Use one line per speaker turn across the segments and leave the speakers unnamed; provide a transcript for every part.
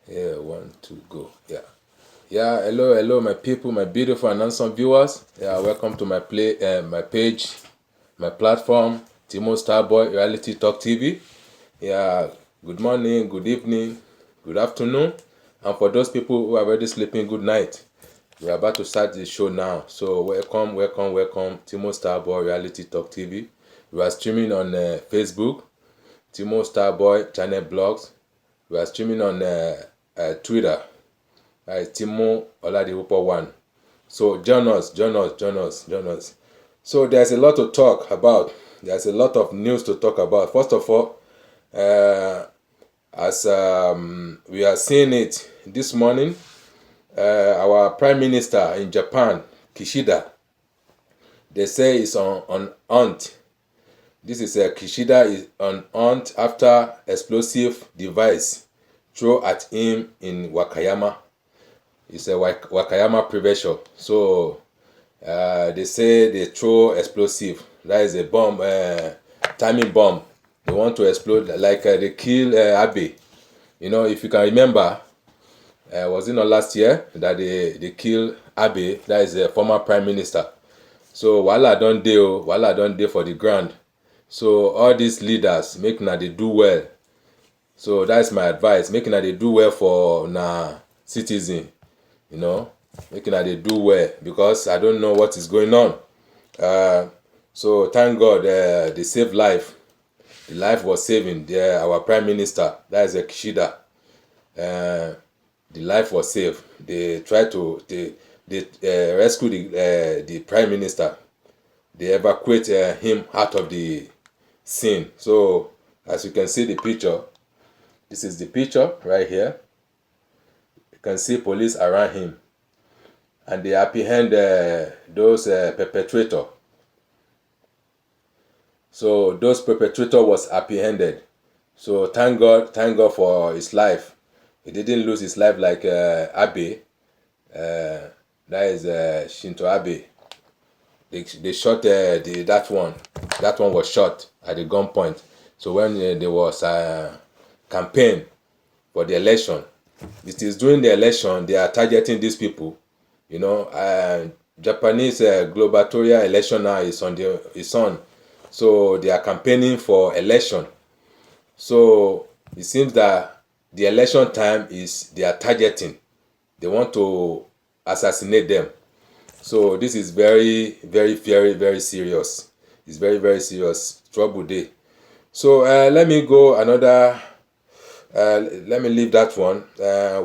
Yeah, one, two, go. Yeah. Yeah, hello, my people, my beautiful and handsome viewers. Yeah, welcome to my page, my platform, Timo Starboy Reality Talk TV. Yeah, good morning, good evening, good afternoon. And for those people who are already sleeping, good night. We are about to start the show now. So welcome, Timo Starboy Reality Talk TV. We are streaming on Facebook, Timo Starboy Channel Blogs. We are streaming on Twitter, Timo Oladipupo 1. So join us. So there's a lot to talk about. There's a lot of news to talk about. First of all, as we are seeing it this morning, our Prime Minister in Japan, Kishida, they say is on hunt. This is Kishida is on hunt after explosive device thrown at him in Wakayama. It's a Wakayama prefecture. So they say they throw explosive. That is a bomb, timing bomb. They want to explode like they kill Abe. You know, if you can remember, was it not last year that they killed Abe? That is a former prime minister. So wahala don dey for the ground. So all these leaders, make na they do well. So that's my advice. Make na they do well for na citizen. You know, make na they do well because I don't know what is going on. So thank God they saved life. The life was saving. Our prime minister, that is Kishida. The life was saved. They tried to rescue the prime minister. They evacuate him out of the scene. So as you can see the picture, this is the picture right here. You can see police around him, and they apprehend those perpetrator. So those perpetrator was apprehended. So thank God for his life. He didn't lose his life like Abe. That is Shinto Abe. They shot that one. That one was shot at the gunpoint. So when there was a campaign for the election, it is during the election they are targeting these people. You know, Japanese gubernatorial election now is on. So they are campaigning for election. So it seems that the election time is they are targeting. They want to assassinate them. So this is very, very, very, very serious. It's very, very serious. Trouble day. So let me go another. Let me leave that one.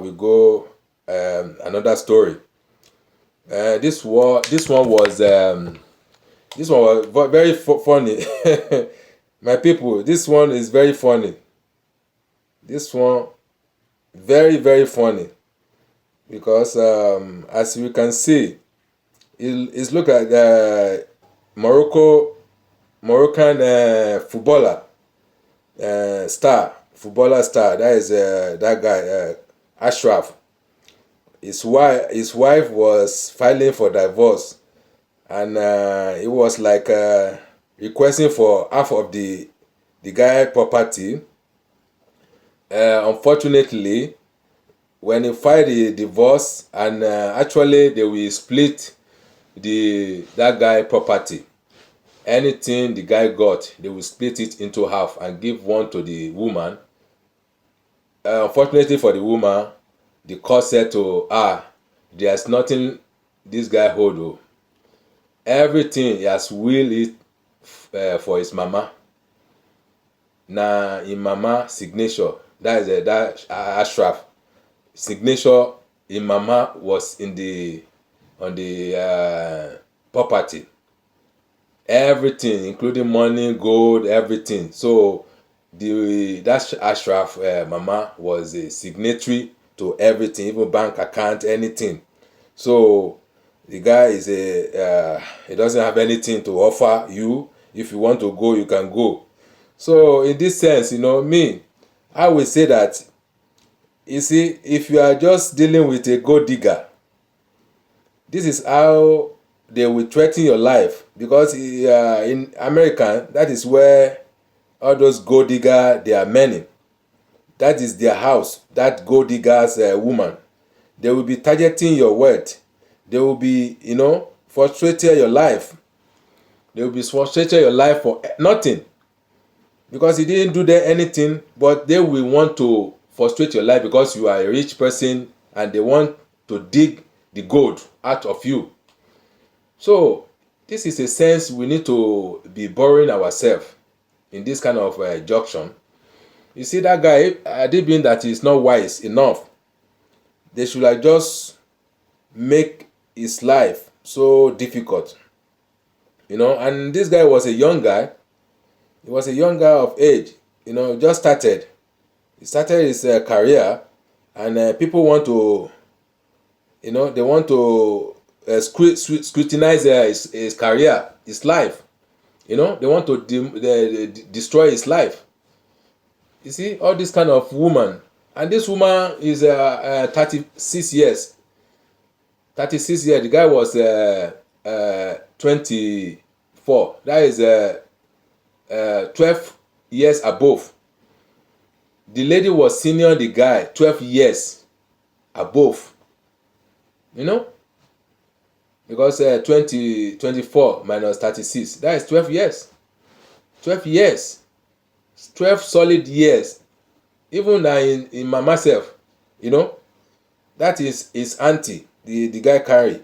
We go another story. This one was very funny. My people, this one is very funny. This one very, very funny because as we can see, it's look at Moroccan footballer footballer star. That is that guy Ashraf. His wife was filing for divorce, and it was like requesting for half of the guy property. Unfortunately, when he filed the divorce, and actually they will split that guy property. Anything the guy got, they will split it into half and give one to the woman. Unfortunately for the woman, the court said to her, there's nothing this guy hold. Oh. Everything he has will it for his mama. Na in mama signature. That is that Ashraf signature. In mama was on the property. Everything, including money, gold, everything. So that Ashraf mama was a signatory to everything, even bank account, anything. So the guy is he doesn't have anything to offer you. If you want to go, you can go. So in this sense, you know, I will say that, you see, if you are just dealing with a gold digger, this is how they will threaten your life. Because in America, that is where all those gold digger, they are many. that is their house, that gold diggers woman. They will be targeting your wealth. They will be, frustrating your life. They will be frustrating your life for nothing. Because you didn't do them anything, but they will want to frustrate your life because you are a rich person and they want to dig the gold out of you. So this is a sense we need to be borrowing ourselves in this kind of junction. You see that guy, had it been that he's not wise enough, they should have just make his life so difficult. And this guy was a young guy. He was a young guy of age, just started. He started his career, and people want to, they want to scrutinize his career, his life. They want to destroy his life. You see, all this kind of woman. And this woman is 36 years. 36 years. The guy was 24. That is 12 years above. The lady was senior the guy 12 years above. Because 24 minus 36, that is 12 years. 12 years. 12 solid years. Even in my myself, that is his auntie, the guy carry.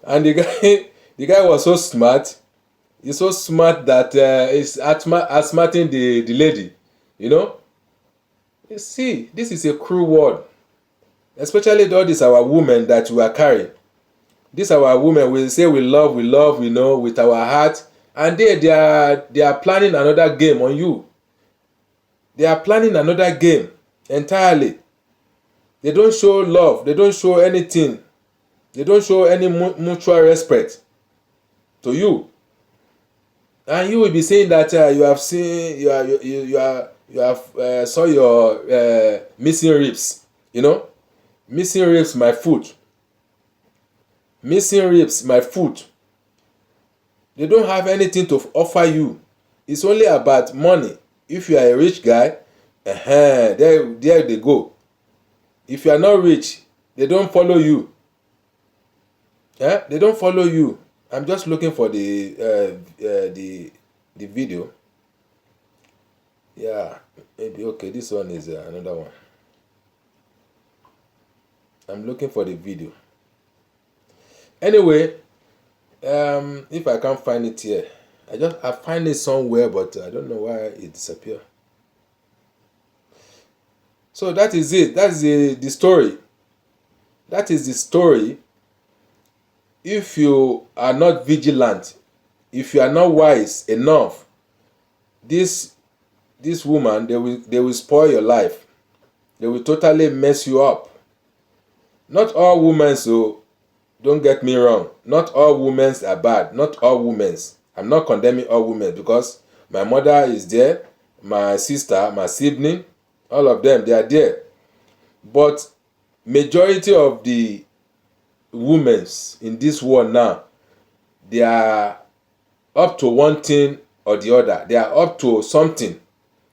And the guy was so smart. He's so smart that he's outsmarting the lady. You see, this is a cruel world. Especially all these our women that we are carrying. These our women will say we love, with our heart. And they are planning another game on you. They are planning another game entirely. They don't show love. They don't show anything. They don't show any mutual respect to you. And you will be saying that you have seen, you have saw your missing ribs. Missing ribs, my foot. Missing ribs, my foot. They don't have anything to offer you. It's only about money. If you are a rich guy, there they go. If you are not rich, they don't follow you. They don't follow you. I'm just looking for the video. Yeah, maybe okay. This one is another one. I'm looking for the video. Anyway, if I can't find it here, I find it somewhere, but I don't know why it disappeared. So that is it. That's the story. That is the story. If you are not vigilant, if you are not wise enough, this woman, they will spoil your life. They will totally mess you up. Not all women, so don't get me wrong. Not all women are bad. Not all women. I'm not condemning all women because my mother is there, my sister, my sibling, all of them, they are there. But majority of the women in this world now, they are up to one thing or the other. They are up to something.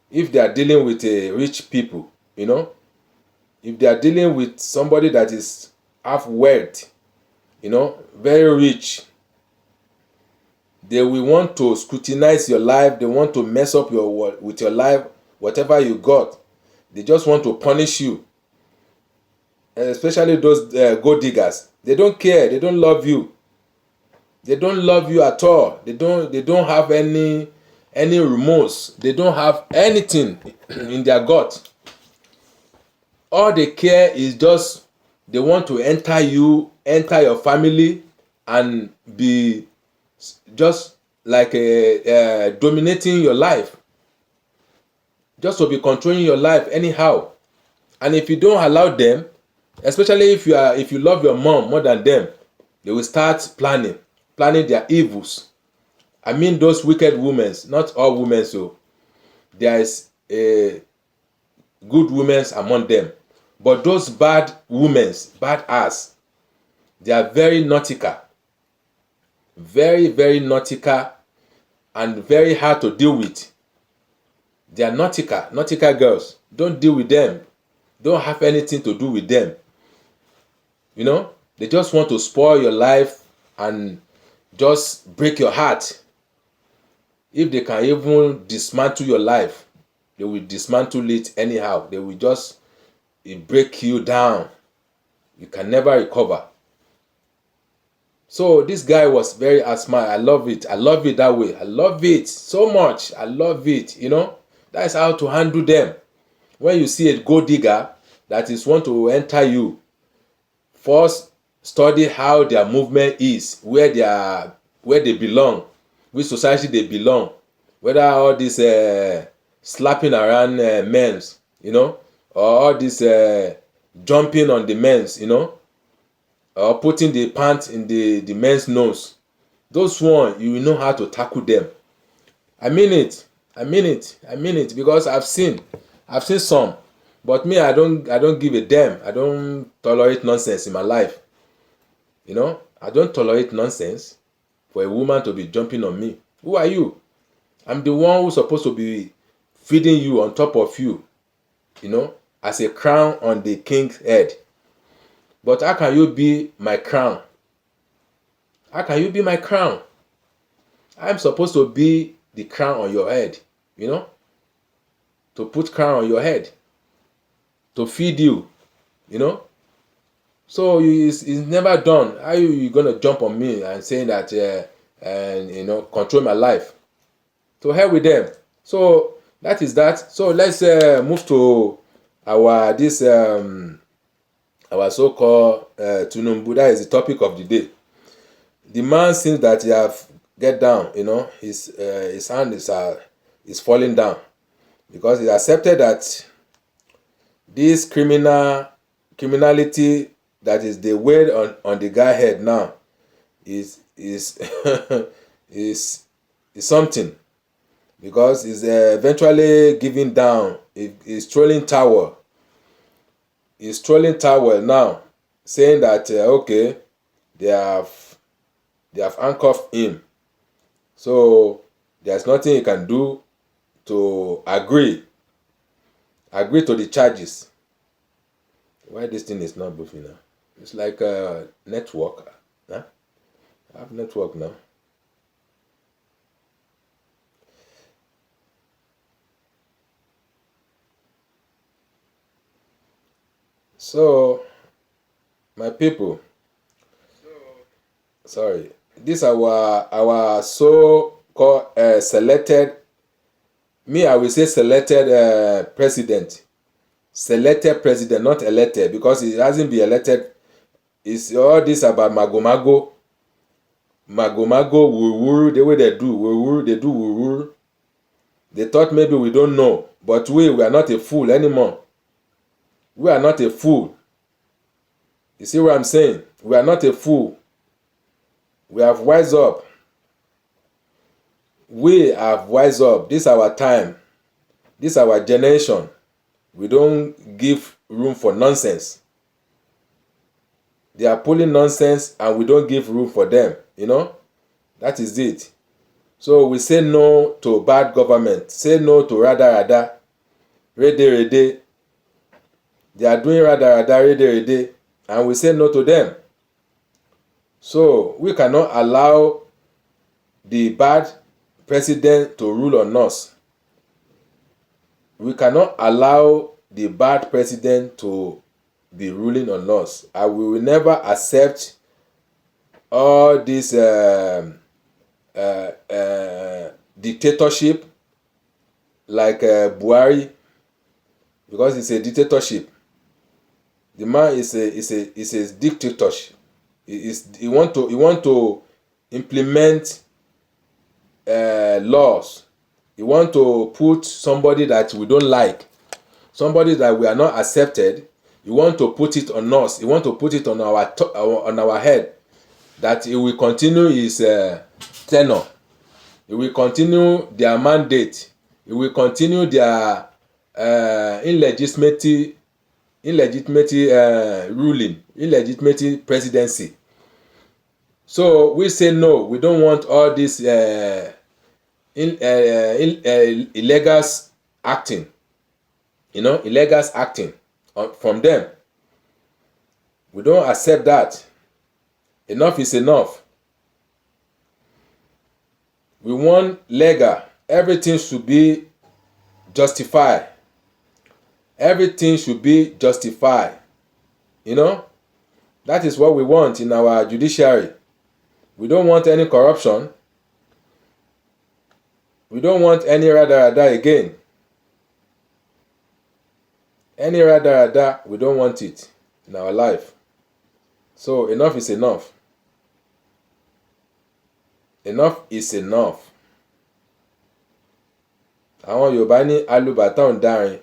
If they are dealing with rich people, if they are dealing with somebody that is half wealth, very rich, they will want to scrutinize your life. They want to mess up with your life, whatever you got. They just want to punish you. Especially those gold diggers. They don't care. They don't love you. They don't love you at all. They don't have any remorse. They don't have anything in their gut. All they care is just they want to enter your family, and be just like dominating your life. Just to be controlling your life anyhow. And if you don't allow them, especially if you love your mom more than them, they will start planning their evils. I mean those wicked women, not all women. So there is a good women among them, but those bad women, bad ass, they are very nautical, very very nautical, and very hard to deal with. They are nautical girls. Don't deal with them. Don't have anything to do with them. You know, they just want to spoil your life and just break your heart. If they can even dismantle your life, they will dismantle it anyhow. They will just break you down. You can never recover. So this guy was very smart. I love it. I love it that way. I love it so much. I love it. You know, that's how to handle them. When you see a gold digger that is want to enter you, first study how their movement is, where they belong, which society they belong, whether all this slapping around men's, you know, or all this jumping on the men's, you know, or putting the pants in the men's nose. Those one, you will know how to tackle them. I mean it. Because I've seen some. But me, I don't give a damn. I don't tolerate nonsense in my life. You know, I don't tolerate nonsense for a woman to be jumping on me. Who are you? I'm the one who's supposed to be feeding you on top of you, you know, as a crown on the king's head. But how can you be my crown? How can you be my crown? I'm supposed to be the crown on your head, you know, to put crown on your head, to feed you, you know. So it's never done. How are you gonna jump on me and saying that and you know, control my life? To hell with them. So that is that. So let's move to our our so-called Tinubu. That is the topic of the day. The man seems that he have get down. You know, his hand is falling down because he accepted that this criminality that is the weight on the guy head now is is something, because he's eventually giving down. He's throwing towel. He's throwing towel now, saying that okay, they have handcuffed him, so there's nothing he can do to agree to the charges. Why this thing is not moving now? It's like a network. Huh? I have network now. So, my people, sorry, this our so-called selected, me I will say selected president. Selected president, not elected, because he hasn't been elected. It's all this about magomago, wuru, the way they do wuru, they do wuru. They thought maybe we don't know, but we are not a fool anymore. We are not a fool. You see what I'm saying? We are not a fool. We have wised up. We have wised up. This is our time. This is our generation. We don't give room for nonsense. They are pulling nonsense and we don't give room for them. You know? That is it. So we say no to bad government. Say no to rada. Rede. They are doing rada, rede. And we say no to them. So we cannot allow the bad president to rule on us. We cannot allow the bad president to be ruling on us. And we will never accept all this dictatorship like Buhari, because it's a dictatorship. The man is a dictatorship. He want to implement laws. You want to put somebody that we don't like, somebody that we are not accepted. You want to put it on us. You want to put it on our head, that it will continue his tenure. It will continue their mandate. It will continue their illegitimate ruling, illegitimate presidency. So we say no. We don't want all these illegal acting, illegal acting from them. We don't accept that. Enough is enough. We want legal. Everything should be justified. Everything should be justified. That is what we want in our judiciary. We don't want any corruption. We don't want any rada again. Any rada, we don't want it in our life. So enough is enough. Enough is enough. Àwọn Yorùbá ní alùbàtà ò ń dárin.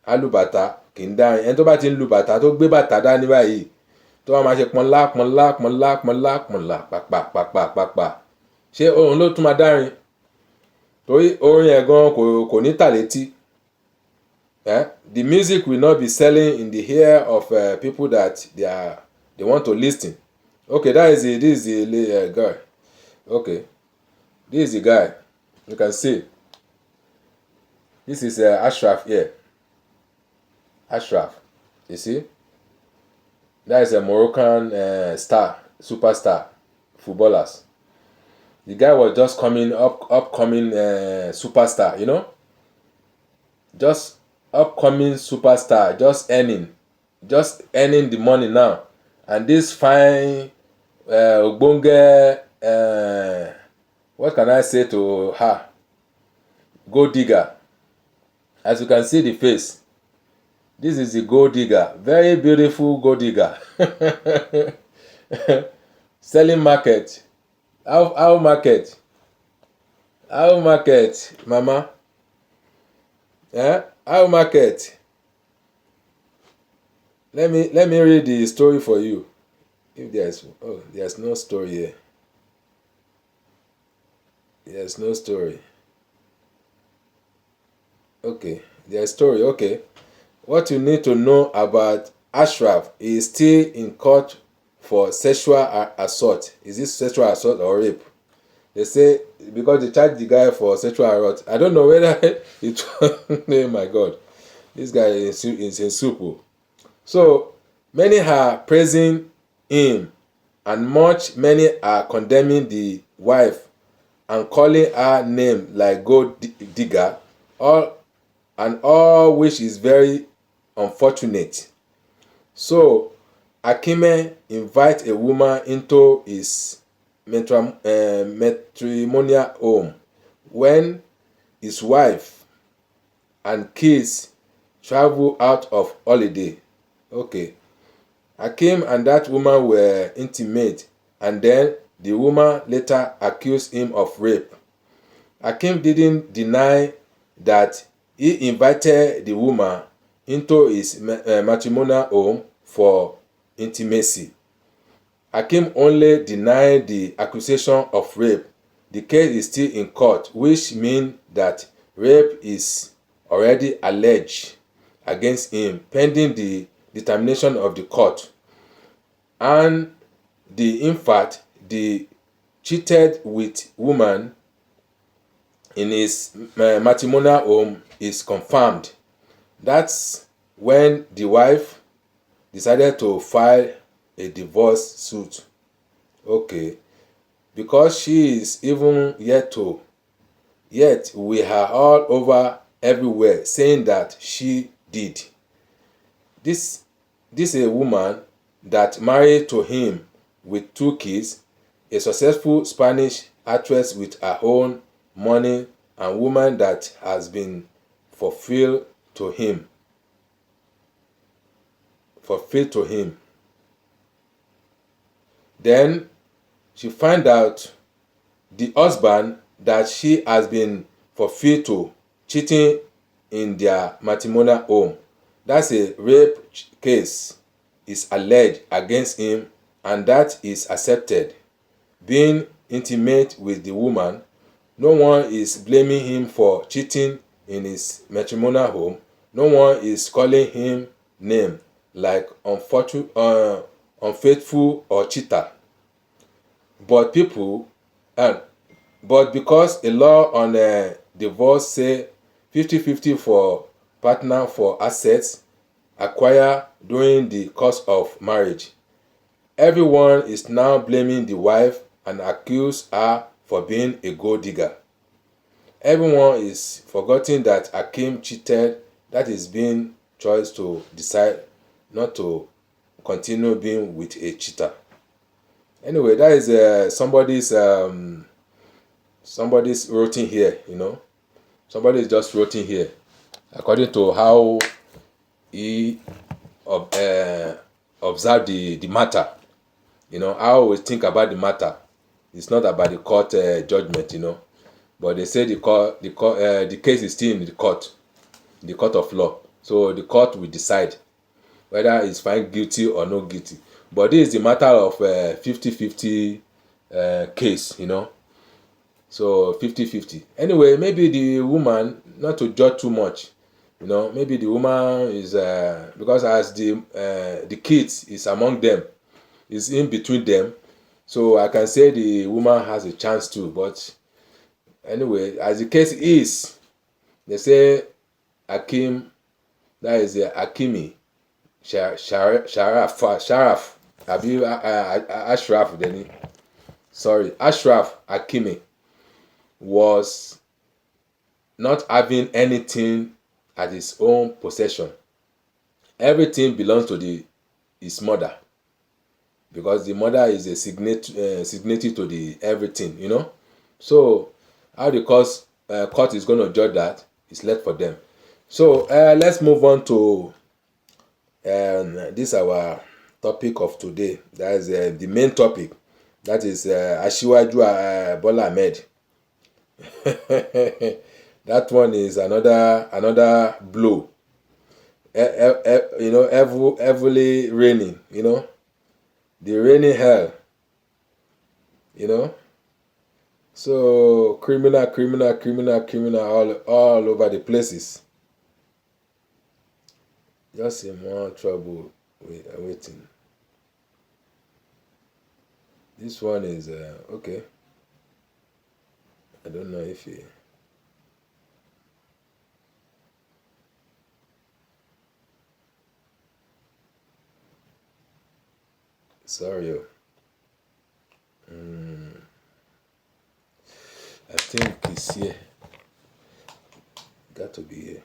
Alùbàtà kì í dárin. Ẹni tó bá ti ń lu bàtà tó gbé bàtà dání báyìí, tó wá máa ṣe pọnlá pàpà. Ṣé òun ló tún máa dárin? Torí orin ẹ̀ gan kò ní tà létí. The music will not be selling in the ear of people that they want to listen. Okay, this is the guy. Okay, this is the guy. You can see. This is Ashraf here. Ashraf, you see? That is a Moroccan superstar footballers. The guy was just upcoming superstar, just upcoming superstar, just earning the money now. And this fine ogbonge, what can I say to her? Gold digger. As you can see the face, this is the gold digger, very beautiful gold digger. Selling market. How market? How market, mama? How market? Let me read the story for you. If there's no story here. There's no story. Okay, there's story. Okay. What you need to know about Ashraf is still in court for sexual assault. Is this sexual assault or rape? They say because they charged the guy for sexual assault. I don't know whether it. Oh my God, this guy is in soup. So many are praising him, and many are condemning the wife and calling her name like gold digger. All which is very unfortunate. So Akime invites a woman into his matrimonial home when his wife and kids travel out of holiday. Okay. Hakim and that woman were intimate, and then the woman later accused him of rape. Hakim didn't deny that he invited the woman into his matrimonial home for intimacy. Hakim only denied the accusation of rape. The case is still in court, which means that rape is already alleged against him pending the determination of the court. And in fact, the cheated with woman in his matrimonial home is confirmed. That's when the wife decided to file a divorce suit. Okay. Because she is even yet we are all over everywhere saying that she did. This a woman that married to him with 2 kids, a successful Spanish actress with her own money, and woman that has been fulfilled to him. Then she find out the husband that she has been fulfilled to cheating in their matrimonial home. That's a rape case is alleged against him, and that is accepted. Being intimate with the woman, no one is blaming him for cheating in his matrimonial home. No one is calling him name like unfaithful or cheater. But because a law on divorce say 50-50 for partner for assets acquired during the course of marriage. Everyone is now blaming the wife and accuse her for being a gold digger. Everyone is forgetting that Hakeem cheated. That is being choice to decide not to continue being with a cheater. Anyway, that is somebody's writing here. Somebody is just writing here according to how he observed the matter. How we think about the matter. It's not about the court judgment. But they say the case is still in the court of law. So the court will decide whether he's found guilty or not guilty. But this is the matter of 50-50 case. So 50-50. Anyway, maybe the woman, not to judge too much, maybe the woman is because as the kids is among them, is in between them, so I can say the woman has a chance too. But anyway, as the case is, they say Hakim, that is Hakimi, Sharaf, Ashraf, Ashraf Hakimi was not having anything at his own possession. Everything belongs to his mother, because the mother is a signatory to the everything. So how the court is going to judge that is left for them. So let's move on to this our topic of today. That is the main topic. That is Asiwaju Bola Hameed. That one is another blow. Heavily raining. The raining hell. So criminal all over the places. Just in more trouble waiting. This one is okay. I don't know if he. Sorry. I think it's here. Got to be here.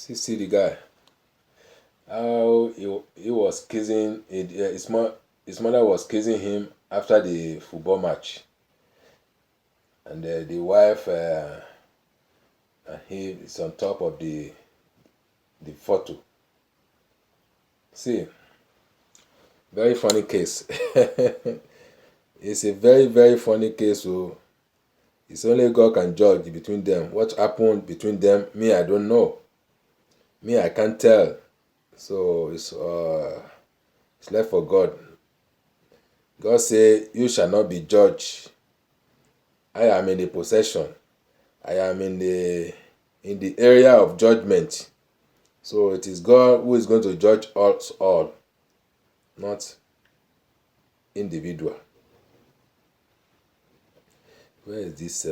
You see the guy. How he was kissing his mother was kissing him after the football match, and the wife and he is on top of the photo. See, very funny case. It's a very, very funny case. So it's only God can judge between them. What happened between them, me, I don't know. Me, I can't tell. So it's left for God. God say, "You shall not be judged. I am in the possession. I am in the area of judgment. So it is God who is going to judge us all, not individual." Where is this?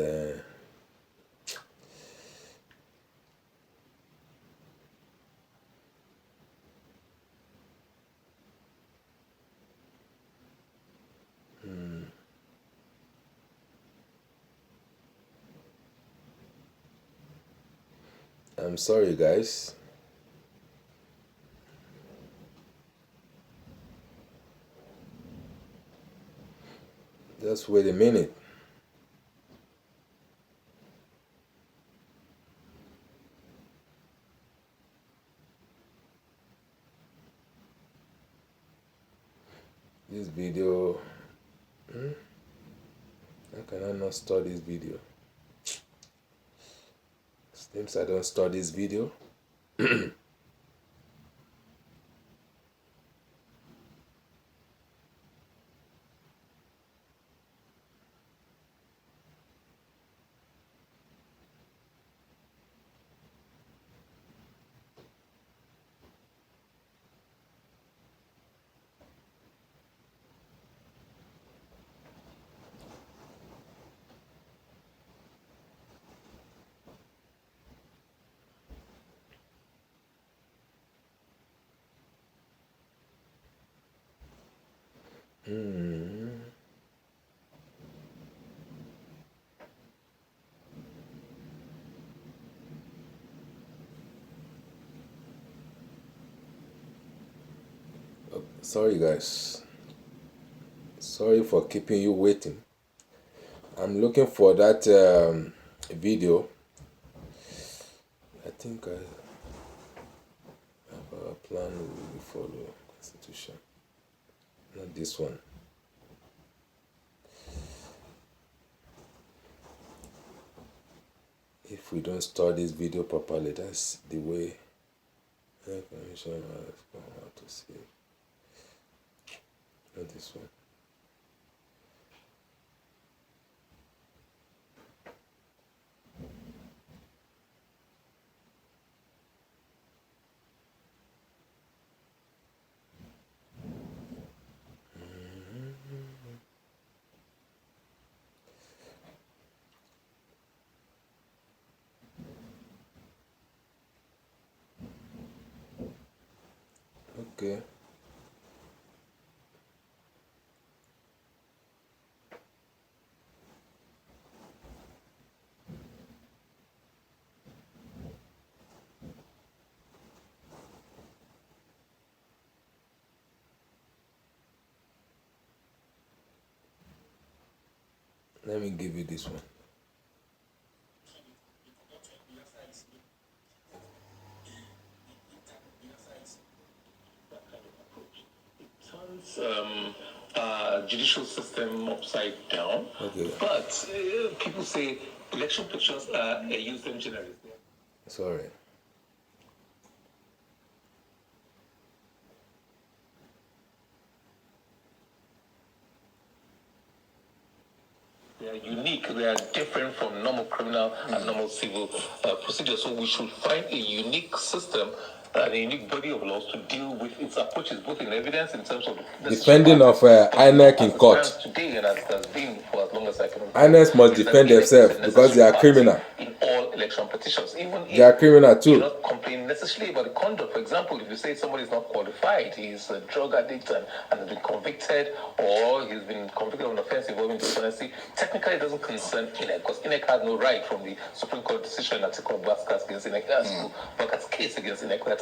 I'm sorry, guys. Just wait a minute. This video. How can I not store this video? Seems I don't store this video. Sorry, guys. Sorry for keeping you waiting. I'm looking for that video. I think I have a plan we follow Constitution. Not this one. If we don't store this video properly, that's the way. Commission has come out to see. Not this one. Okay. Let me give you this one.
Judicial system upside down.
Okay.
But people say election pictures are used in generally.
Sorry.
They are unique. They are different from normal criminal and normal civil procedures. So we should find a unique system and a unique body of laws to deal with its approaches, both in evidence in terms of the
Defending of INEC in court.
Today, and as has been for as long as I can remember,
INEC must defend themselves because they are criminal.
In all election petitions, even
they are criminal too.
You're not complaining necessarily about the conduct. For example, if you say somebody is not qualified, he's a drug addict and has been convicted, or he's been convicted of an offense involving dishonesty, technically it doesn't concern INEC because INEC has no right from the Supreme Court decision in Article Baskas against INEC, Baskas case against INEC, that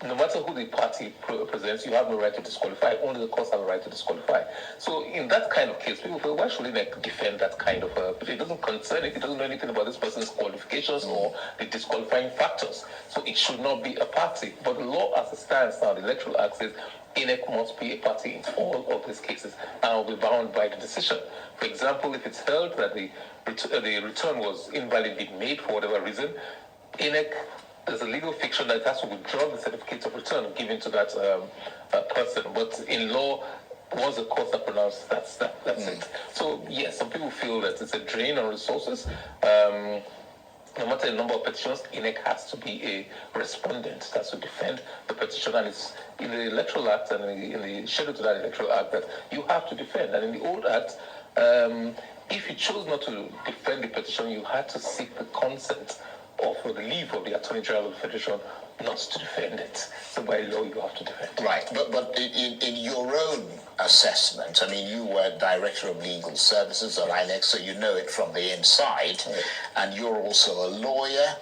no matter who the party presents, you have no right to disqualify. Only the courts have a right to disqualify. So in that kind of case, people feel, why should INEC defend that kind of it doesn't concern it. It doesn't know anything about this person's qualifications or the disqualifying factors. So it should not be a party. But the law as it stands now, the Electoral Act says INEC must be a party in all of these cases and will be bound by the decision. For example, if it's held that the return was invalidly made for whatever reason, INEC, there's a legal fiction that it has to withdraw the certificate of return given to that person. But in law, once the courts are pronounced, that's it. So yes, some people feel that it's a drain on resources. No matter the number of petitions, INEC has to be a respondent that has to defend the petition. And it's in the Electoral Act and in the schedule to that Electoral Act that you have to defend. And in the old Act, if you chose not to defend the petition, you had to seek the consent or for the leave of the Attorney General of the Federation not to defend it. So by law, you have to defend it.
Right, but in your own assessment, I mean, you were Director of Legal Services at INEC, so you know it from the inside, and you're also a lawyer,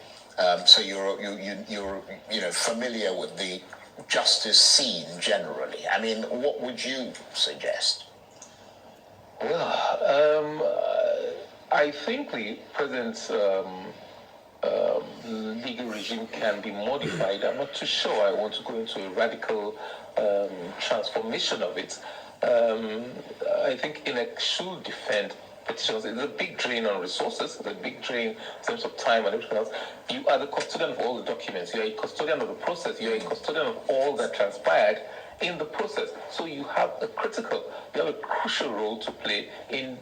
so you're familiar with the justice scene generally. I mean, what would you suggest?
Well, I think the President's legal regime can be modified. I'm not too sure I want to go into a radical transformation of it. I think INEC should defend petitions. It's a big drain on resources. It's a big drain in terms of time and everything else. You are the custodian of all the documents. You are a custodian of the process. You are a custodian of all that transpired in the process. So you have a crucial role to play in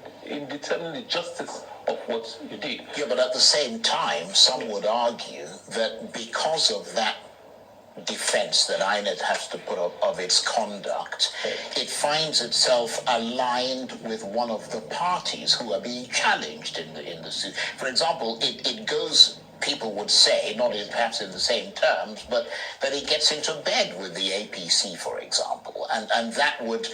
determining the justice of what you did.
Yeah, but at the same time, some would argue that because of that defense that INET has to put up of its conduct, it finds itself aligned with one of the parties who are being challenged in the suit. For example, it goes, people would say, not perhaps in the same terms, but that it gets into bed with the APC, for example, and that would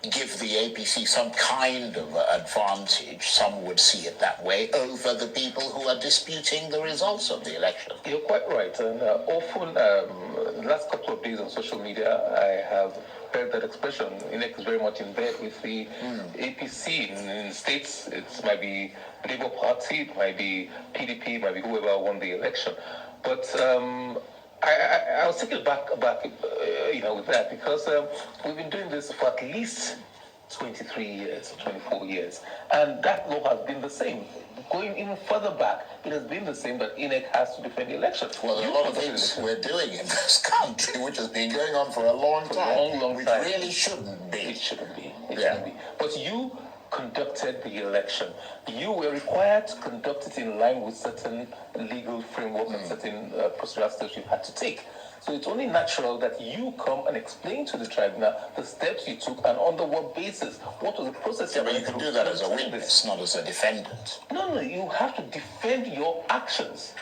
give the APC some kind of advantage, some would see it that way, over the people who are disputing the results of the election.
You're quite right. And often, the last couple of days on social media, I have heard that expression. INEC is very much in bed with the APC in states. It might be Labour Party, it might be PDP, it might be whoever won the election. But I was taken back with that, because we've been doing this for at least 23 years, 24 years, and that law has been the same. Going even further back, it has been the same that INEC has to defend the election.
Well, there are a lot of things we're doing in this country which has been going on for a long time.
Long
which
time.
really shouldn't be.
It shouldn't be. Shouldn't be. But you conducted the election. You were required to conduct it in line with certain legal framework and certain procedural steps you had to take. So it's only natural that you come and explain to the tribunal the steps you took and on the what basis. What was the process?
Yeah, but you can do that as a witness, not as a defendant.
No, you have to defend your actions.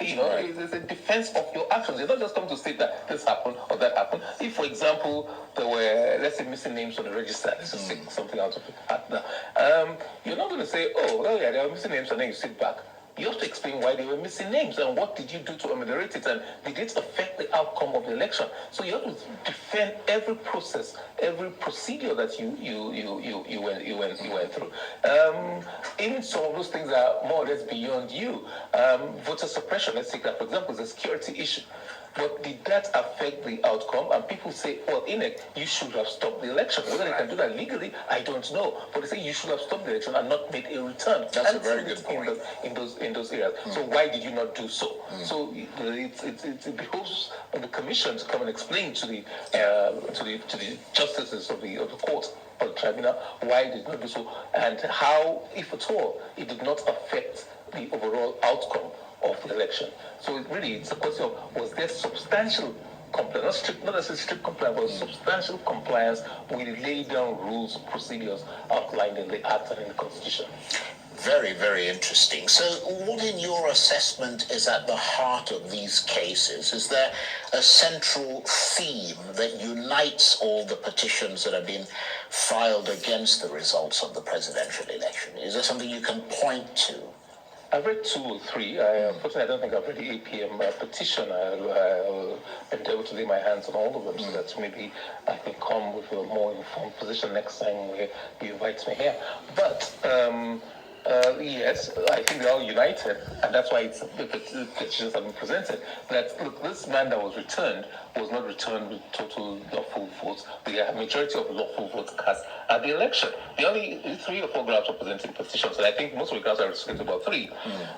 It's a defense of your actions. You're not just coming to state that this happened or that happened. If, for example, there were, let's say, missing names on the register, let's just take something out of it. You're not going to say, oh, yeah, there are missing names, and then you sit back. You have to explain why they were missing names and what did you do to ameliorate it, and did it affect the outcome of the election. So you have to defend every process, every procedure that you went through. Even some of those things are more or less beyond you. Voter suppression, let's take that for example, is a security issue. But did that affect the outcome? And people say, well, INEC, you should have stopped the election. Whether they can do that legally, I don't know. But they say you should have stopped the election and not made a return.
That's a very good point.
In those areas. So why did you not do so? So it behoves the commission to come and explain to the justices of the court or the tribunal why it did not do so, and how, if at all, it did not affect the overall outcome of the election. So it's a question of, was there substantial compliance, not necessarily strict compliance, but substantial compliance with the laid down rules, procedures outlined in the Act and in the Constitution.
Very, very interesting. So what in your assessment is at the heart of these cases? Is there a central theme that unites all the petitions that have been filed against the results of the presidential election? Is there something you can point to?
I've read 2 or 3. Unfortunately, I don't think I've read the APM petition. I'll endeavor to lay my hands on all of them so that maybe I can come with a more informed position next time where you invite me here. But yes, I think they're all united, and that's why the petitions have been presented. That, look, this man that was returned was not returned with total lawful votes. The majority of lawful votes cast at the election. The only 3 or 4 grounds were presenting petitions, and I think most of the grounds are restricted to about 3.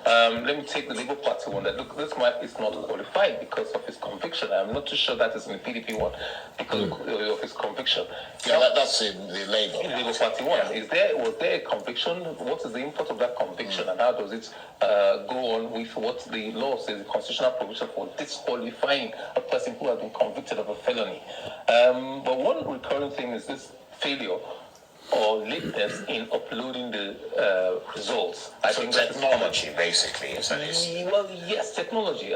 Let me take the Labour Party one. That, look, this man is not qualified because of his conviction. I'm not too sure that is in the PDP one because of his conviction.
Yeah, that's in the Labour
Party one. Yeah. Was there a conviction? What is the import of that conviction, and how does it go on with what the law says, the constitutional provision for disqualifying a person who has been convicted of a felony? But one recurring thing is this failure or lateness in uploading the results.
I think technology basically is an issue.
Well, yes, technology.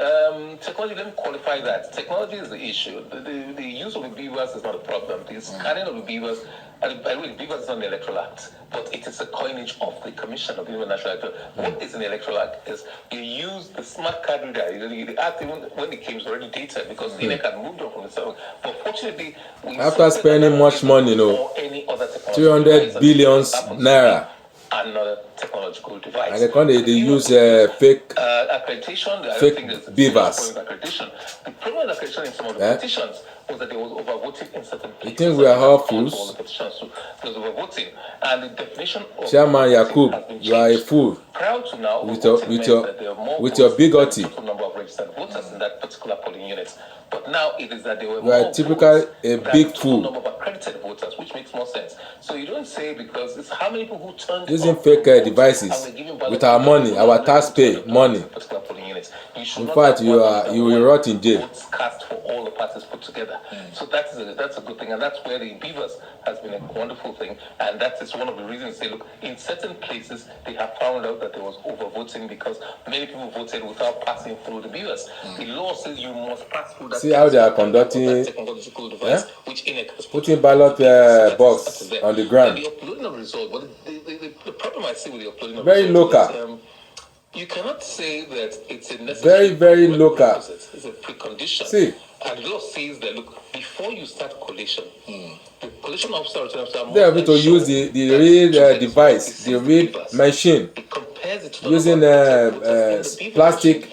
Technology, let me qualify that. Technology is the issue. The use of the beavers is not a problem. The scanning of the beavers, and by the way, the beavers is not the Electoral Act, but it is a coinage of the Commission of the National Electoral. What is in the Electoral Act is you use the smart card reader. The Act, even when it came, was already dated because INEC had moved on from the 7th. But fortunately,
after spending much money, 300 billions naira.
Another technological device.
And they use fake
accreditation.
Fake beavers.
Accreditation. The problem with accreditation in some of the petitions was that there was overvoting in certain places.
You think we are helpful?
There was overvoting, and the definition of
Chairman Yakub, you are a fool.
Prior to now,
with your bigotry.
The total number of registered voters in that particular polling unit. But now it is that there were
you are typically a big fool.
Number of accredited voters, which makes more sense. So you don't say because it's how many people who turned
using fake devices with our money, our taxpayer money.
You should
In
not
fact,
have
you will rot in jail.
votes cast for all the parties put together. So that's a good thing, and that's where the beavers has been a wonderful thing, and that is one of the reasons. Say, look, in certain places they have found out that there was overvoting because many people voted without passing through the beavers. The law says you must pass through that.
See how they are conducting,
technological device, which INEC has
putting ballot box on the ground.
And the uploading of result, but the problem I see with the uploading of
Very
result
local.
is, you cannot say that it's a necessary
Very local.
It's a precondition.
See.
And the law says that, look, before you start collation, the collation officer
they are going to use the real device, the real machine, using plastic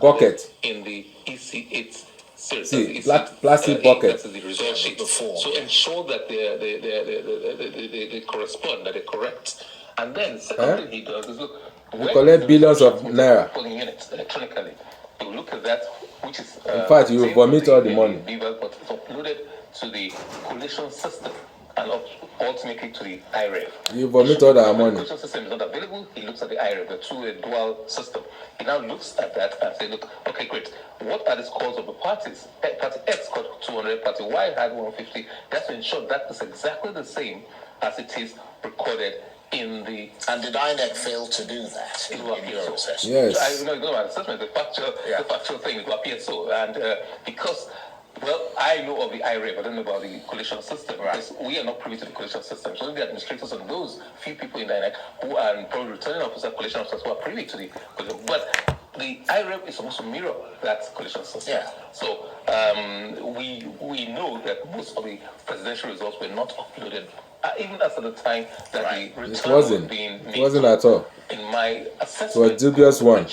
bucket.
In the EC8 series.
See, plastic bucket.
That is the result sheet. So ensure that they correspond, that they're correct. And then, second thing he does is, look,
we collect billions of naira.
Polling units electronically. You look at that, which is
in fact, you vomit all the money.
But it's uploaded to the collation system and ultimately to the IREV.
You vomit all that money.
The collation system is not available. He looks at the IREV, the dual system. He now looks at that and says, look, okay, great. What are the scores of the parties? Party X got 200, Party Y had 150. That's to ensure that is exactly the same as it is recorded in the.
And did INEC fail to do that in your assessment?
Yes.
You know my assessment, the factual thing, it will appear so. And because, well, I know of the IREV, I don't know about the collation system, because we are not privy to the collation system. So the administrators and those few people in the INEC who are probably returning officer, collation officers who are privy to the collation. But the IREV is supposed to mirror that collation system.
Yeah.
So we know that most of the presidential results were not uploaded. Even as at the time that the return was being made.
It wasn't at all.
In my assessment,
it was dubious one.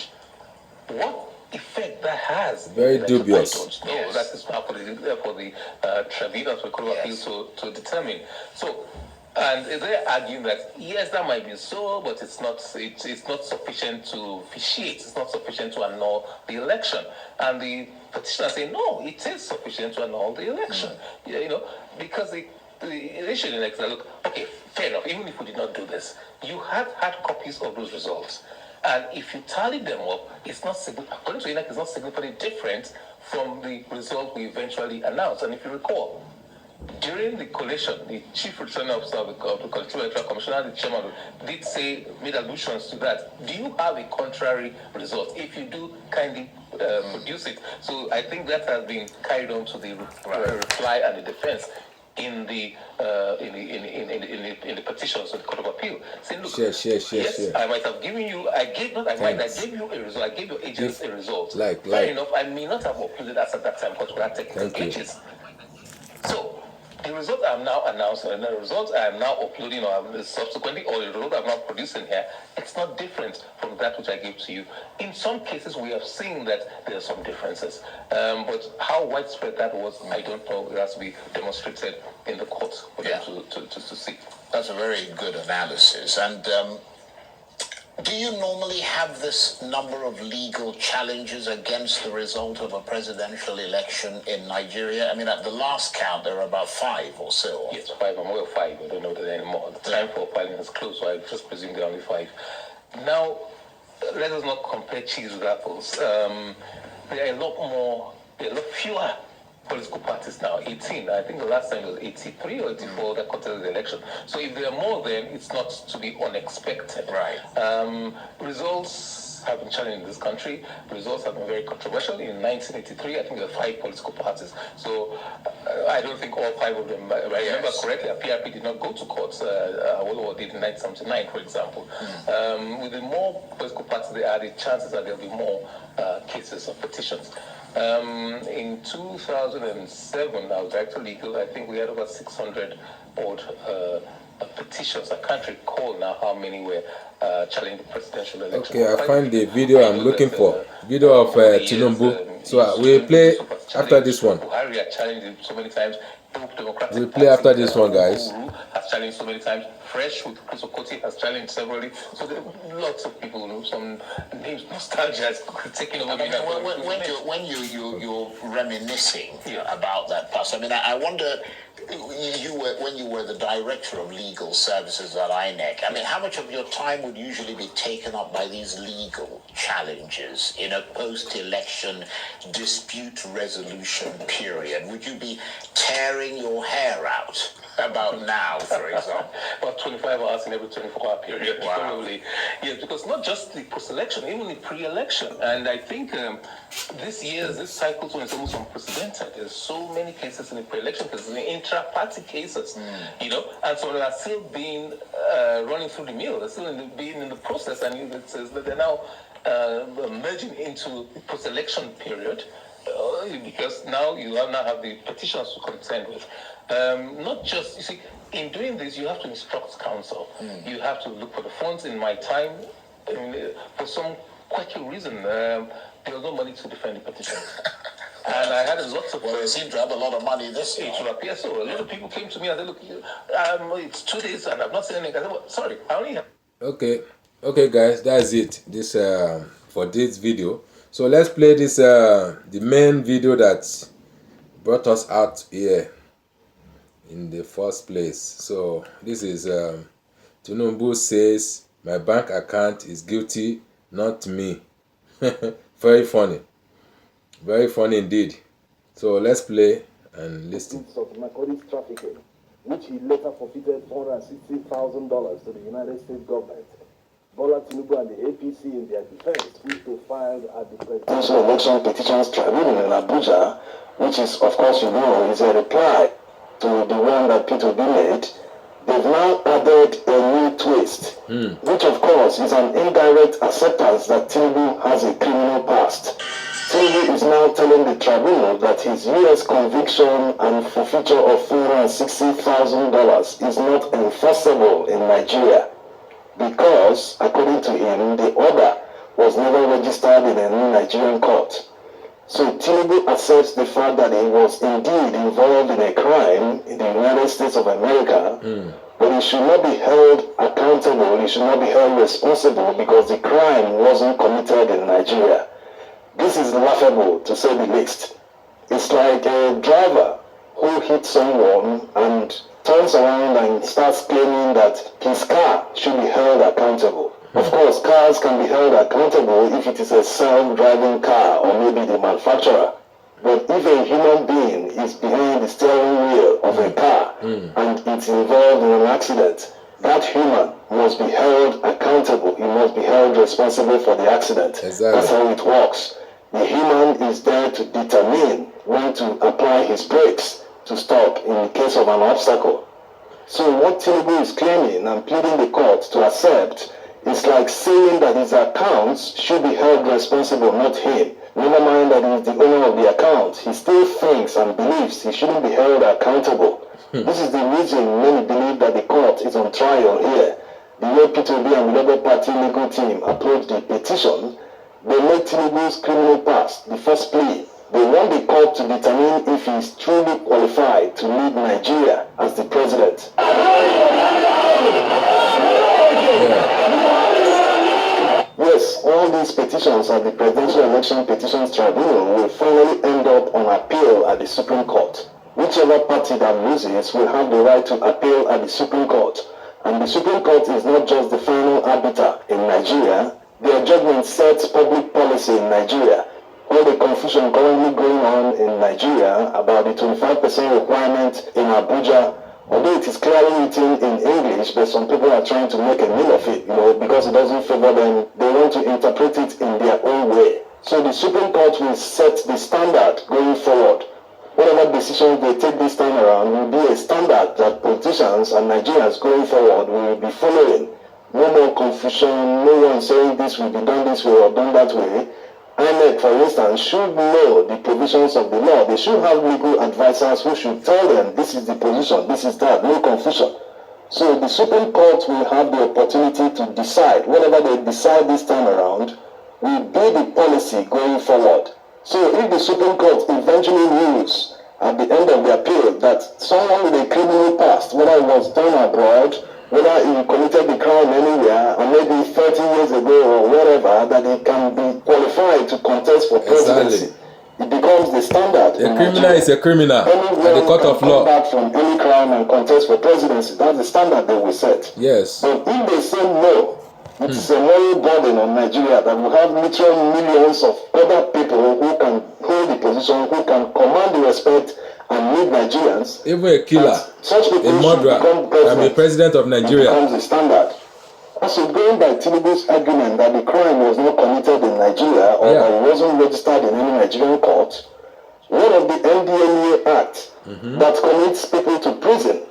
What effect that has?
Very dubious.
I don't know. That is now for the tribunals for Court of Appeal to determine. So, and they're arguing that yes, that might be so, but it's not sufficient to vitiate. It's not sufficient to annul the election. And the petitioner saying no, it is sufficient to annul the election. You know, because the issue in the look, okay, fair enough, even if we did not do this, you had copies of those results. And if you tally them up, it's not, according to INEC, it's not significantly different from the result we eventually announced. And if you recall, during the collation, the chief returning officer of the Constitutional Electoral Commission and the chairman made allusions to that. Do you have a contrary result? If you do, kindly produce it. So I think that has been carried on to the reply and the defense in the petitions of the Court of Appeal, saying, look, yes, I might have given you, I gave you a result, I gave your agents a result. Fair enough, I may not have uploaded us at that time because we had technical glitches. So the result I am now announcing, and the result I am now uploading or subsequently, or the result I am now producing here, it's not different from that which I gave to you. In some cases, we have seen that there are some differences. But how widespread that was, I don't know. It has to be demonstrated in the courts for them to see.
That's a very good analysis. And do you normally have this number of legal challenges against the result of a presidential election in Nigeria? I mean, at the last count, there were about 5 or so.
Yes, 5. I'm aware of 5. I don't know that anymore. The time for filing is closed, so I just presume there are only 5. Now, let us not compare cheese with apples. There are a lot fewer political parties now, 18. I think the last time it was 83 or 84 that contested the election. So if there are more, then it's not to be unexpected.
Right.
Results have been challenged in this country. Results have been very controversial. In 1983, I think there were 5 political parties. So I don't think all 5 of them, if I remember correctly, PRP did not go to court. Bola did in 1979, for example. With the more political parties there are, the chances that there will be more cases of petitions. In 2007, I was director legal. I think we had over 600 odd petitions. I can't recall now how many were challenging the presidential election.
Okay, I find the video I'm looking for. Video of Tinubu. So we'll play after this one.
Buhari had challenged him so many times. Democratic
We'll play after this one, guys.
Uhuru has challenged so many times. Fresh with Chris Okoti has challenged severally. So there are lots of people, some names, nostalgia is taking over.
When you're reminiscing about that past, I mean, I wonder, when you were the director of legal services at INEC, I mean, how much of your time would usually be taken up by these legal challenges in a post-election dispute resolution period? Would you be tearing your hair out about now, for example?
About 25 hours in every 24-hour period.
Wow.
Probably. Yes, because not just the post-election, even the pre-election. And I think this cycle is almost unprecedented. There's so many cases in the pre-election cases, in the intra-party cases, and so they are still being running through the mill. They're still being in the process, and it says that they're now merging into the post-election period. Because now you now have the petitions to contend with. Not just, you see, in doing this, you have to instruct counsel. You have to look for the funds. In my time, for some quirky reason, there was no money to defend the petitions. And I had lots of...
Well, they seem to have a lot of money this year.
It will appear so. A lot of people came to me and said, look, it's 2 days and I've not seen anything. I said, well, sorry, I only have...
Okay, guys, that's it. This for this video. So let's play this the main video that brought us out here in the first place. So this is Tinubu says my bank account is guilty, not me. Very funny indeed. So let's play and listen.
Of narcotics trafficking, which he later forfeited $460,000 to the United States government. Bola, Tinubu and the APC in their defense, which they filed at the Presidential Election Petitions Tribunal in Abuja, which is, of course, is a reply to the one that P2B made. They've now added a new twist, which, of course, is an indirect acceptance that Tinubu has a criminal past. Tinubu is now telling the tribunal that his U.S. conviction and forfeiture of $460,000 is not enforceable in Nigeria, because, according to him, the order was never registered in any Nigerian court. So Tinubu accepts the fact that he was indeed involved in a crime in the United States of America, but he should not be held accountable, he should not be held responsible because the crime wasn't committed in Nigeria. This is laughable, to say the least. It's like a driver who hits someone and turns around and starts claiming that his car should be held accountable. Of course, cars can be held accountable if it is a self-driving car or maybe the manufacturer. But if a human being is behind the steering wheel of a car and it's involved in an accident, that human must be held accountable. He must be held responsible for the accident.
Exactly.
That's how it works. The human is there to determine when to apply his brakes to stop in the case of an obstacle. So what Tinubu is claiming and pleading the court to accept is like saying that his accounts should be held responsible, not him. Never mind that he is the owner of the account, he still thinks and believes he shouldn't be held accountable. This is the reason many believe that the court is on trial here. The way P2B and the Labour Party legal team approached the petition, they made Tinubu's criminal past the first plea. They want the court to determine if he is truly qualified to lead Nigeria as the president. Yes, all these petitions at the Presidential Election Petitions Tribunal will finally end up on appeal at the Supreme Court. Whichever party that loses will have the right to appeal at the Supreme Court. And the Supreme Court is not just the final arbiter in Nigeria. Their judgment sets public policy in Nigeria. All the confusion currently going on in Nigeria about the 25% requirement in Abuja, although it is clearly written in English, but some people are trying to make a meal of it, because it doesn't favor them. They want to interpret it in their own way. So the Supreme Court will set the standard going forward. Whatever decisions they take this time around will be a standard that politicians and Nigerians going forward will be following. No more confusion, no one saying this will be done this way or done that way. INEC, for instance, should know the provisions of the law. They should have legal advisors who should tell them this is the position, this is that, no confusion. So the Supreme Court will have the opportunity to decide. Whatever they decide this time around will be the policy going forward. So if the Supreme Court eventually rules
at the end of the appeal that someone with a criminal past, whether it was done abroad, whether he committed the crime anywhere, and maybe 30 years ago or whatever, that he can be qualified to contest for presidency. It becomes the standard.
A criminal is a criminal
Anyone
at the court of law.
Come back from any crime and contest for presidency. That's the standard they will set.
Yes.
But if they say no, it's a moral burden on Nigeria that will have literal millions of other people who can hold the position, who can command the respect and lead Nigerians.
Even a killer,
such people
a murderer, can be president of Nigeria.
Becomes the standard. Also, going by Tinubu's argument that the crime was not committed in Nigeria or that it wasn't registered in any Nigerian court, what of the NDLEA Act that commits people to prison?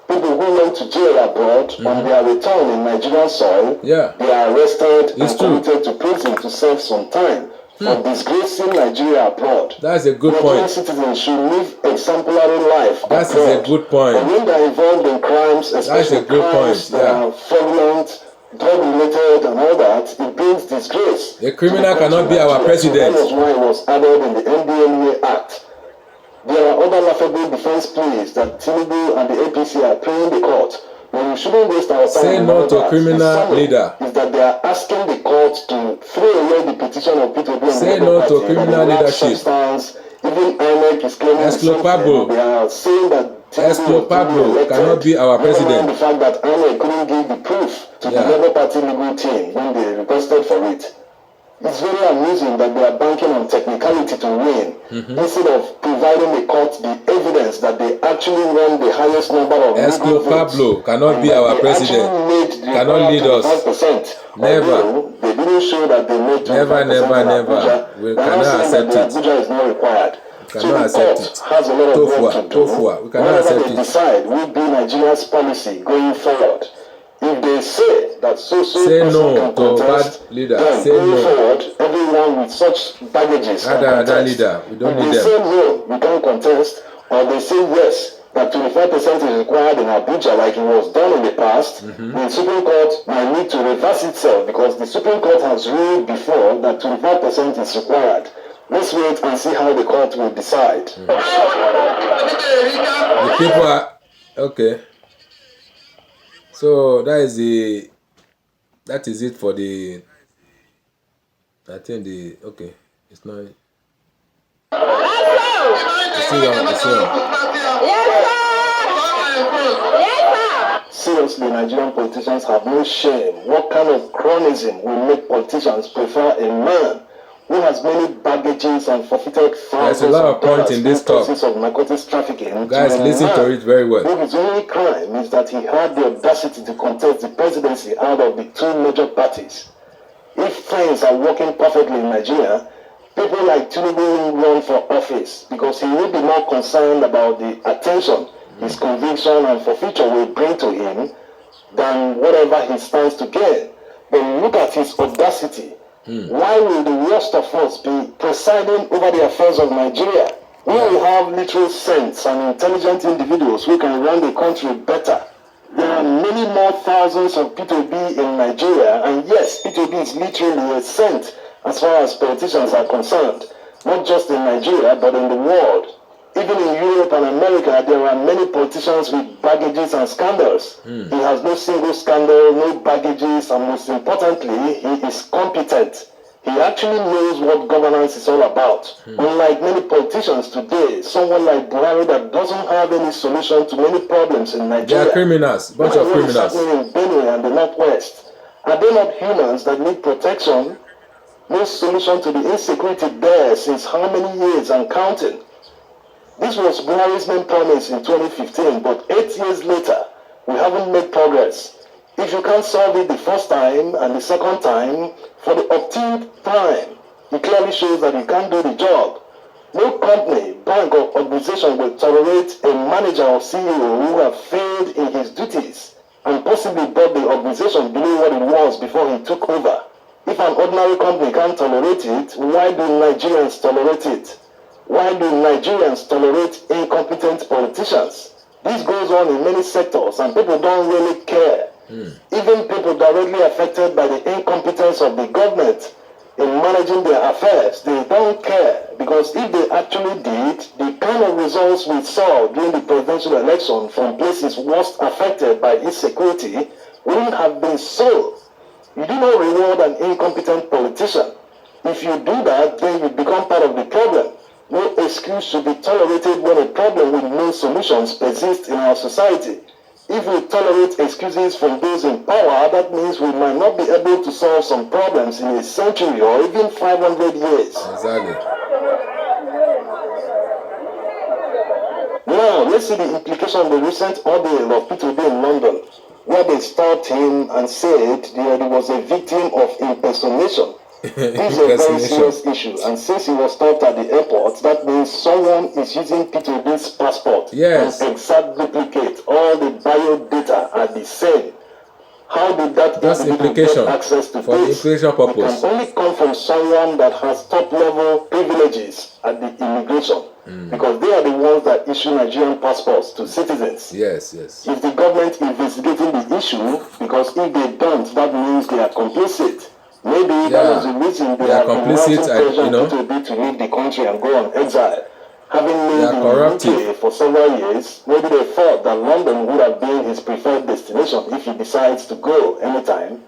People who went to jail abroad on their return in Nigerian soil, they are arrested and committed to prison to serve some time for disgracing Nigeria abroad.
That's a good
Nigerian
point.
citizens should live exemplary life
That
abroad.
is a good point.
And when they are involved in crimes, especially crimes that are fraudulent, drug-related and all that, it brings disgrace.
A criminal cannot be our president.
So that was why it was added in the NDLEA Act. There are other laughable defense pleas that Tinubu and the APC are praying the court. But we shouldn't waste our time.
Say no to criminal leader.
Is that they are asking the court to throw away the petition of P2B.
Say no to criminal leadership.
Even INEC is claiming they are saying that
Esclo Pablo cannot be our president.
The fact that INEC couldn't give the proof to the Labour Party legal team when they requested for it. It's very amusing that they are banking on technicality to win instead of providing the court the evidence that they actually won the highest number of
Esclo Pablo cannot be our president. Cannot lead us. Never.
They didn't show that they made 25%.
Never. We cannot accept it.
Abuja is not required.
Cannot accept it.
Has a lot of work to do.
We cannot accept
they
it.
decide will be Nigeria's policy going forward. If they say that
say no to bad leader, say
going
no.
forward, everyone with such baggages
Other leader, we don't need
they
them.
say no, we can't contest, or they say yes, that 25% is required in Abuja like it was done in the past, the Supreme Court might need to reverse itself because the Supreme Court has ruled before that 25% is required. Let's wait and see how the court will decide.
The people are okay. So that is it for the. I think okay. It's not. It's still on.
Seriously, Nigerian politicians have no shame. What kind of chronism will make politicians prefer a man who has many baggages and forfeited thousands
There's a lot of points in this talk.
of narcotics trafficking?
Guys, listen to it very well.
His only crime is that he had the audacity to contest the presidency out of the two major parties. If things are working perfectly in Nigeria, people like Tinubu will run for office because he will be more concerned about the attention his conviction and forfeiture will bring to him than whatever he stands to gain. But look at his audacity. Why will the worst of us be presiding over the affairs of Nigeria? We will have literal sense and intelligent individuals who can run the country better. There are many more thousands of P2B in Nigeria, and yes, P2B is literally a saint as far as politicians are concerned, not just in Nigeria, but in the world. Even in Europe and America, there are many politicians with baggages and scandals. He has no single scandal, no baggages, and most importantly, he is competent. He actually knows what governance is all about. Unlike many politicians today, someone like Buhari that doesn't have any solution to many problems in Nigeria.
They are criminals, bunch of criminals.
What is happening in Benue and the Northwest? Are they not humans that need protection? No solution to the insecurity there since how many years and counting? This was Buhari's main promise in 2015, but 8 years later, we haven't made progress. If you can't solve it the first time and the second time, for the 18th time, it clearly shows that you can't do the job. No company, bank, or organization will tolerate a manager or CEO who have failed in his duties and possibly brought the organization below what it was before he took over. If an ordinary company can't tolerate it, why do Nigerians tolerate it? Why do Nigerians tolerate incompetent politicians? This goes on in many sectors and people don't really care. Even people directly affected by the incompetence of the government. in managing their affairs. They don't care, because if they actually did, the kind of results we saw during the presidential election from places worst affected by insecurity wouldn't have been so. You do not reward an incompetent politician. If you do that, then you become part of the problem. No excuse should be tolerated when a problem with no solutions persists in our society. If we tolerate excuses from those in power, that means we might not be able to solve some problems in a century or even 500 years.
Exactly.
Now, let's see the implication of the recent ordeal of P2B in London, where they stopped him and said that he was a victim of impersonation. This is a very serious issue, and since he was stopped at the airport, that means someone is using P2B's passport
Yes.
and exact duplicate all the bio data at the same. How did that
That's
individual
implication
get access to
for the
this?
implication
It
purpose.
can only come from someone that has top-level privileges at the immigration, because they are the ones that issue Nigerian passports to citizens.
Yes, yes.
Is the government investigating the issue? Because if they don't, that means they are complicit. Maybe that was the reason they have been mounting pressure on P2B to leave the country and go on exile. Having lived in the UK for several years, maybe they thought that London would have been his preferred destination if he decides to go anytime.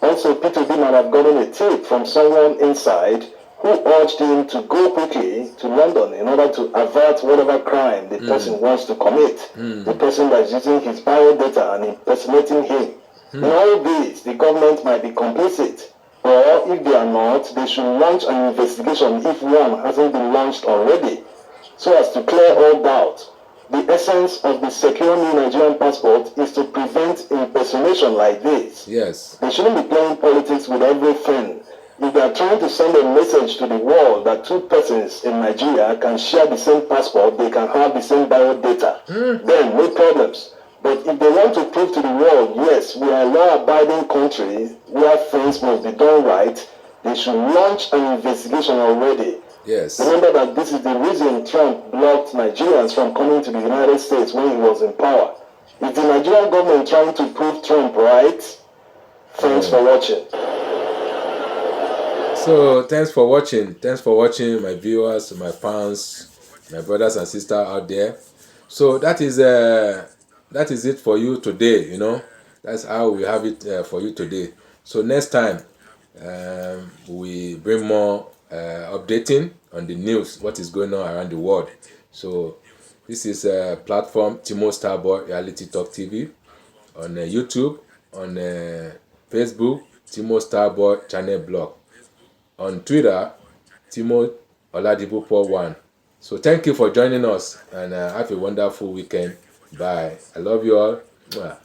Also, P2B might have gotten a tip from someone inside who urged him to go quickly to London in order to avert whatever crime the person wants to commit. The person that is using his biodata and impersonating him. In all this, the government might be complicit. Or if they are not, they should launch an investigation if one hasn't been launched already, so as to clear all doubt. The essence of the secure new Nigerian passport is to prevent impersonation like this.
Yes.
They shouldn't be playing politics with everything. If they are trying to send a message to the world that two persons in Nigeria can share the same passport, they can have the same biodata, then no problems. But if they want to prove to the world, yes, we are a law-abiding country where things must be done right, they should launch an investigation already.
Yes.
Remember that this is the reason Trump blocked Nigerians from coming to the United States when he was in power. Is the Nigerian government trying to prove Trump right? Thanks for watching.
So, thanks for watching. Thanks for watching, my viewers, my fans, my brothers and sisters out there. So, that is it for you today, you know. That's how we have it for you today. So, next time, we bring more updating on the news, what is going on around the world. So, this is a platform, Timo Starboy Reality Talk TV, on YouTube, on Facebook, Timo Starboy Channel Blog, on Twitter, Timo Oladipupo1. So, thank you for joining us, and have a wonderful weekend. Bye. I love you all. Mwah.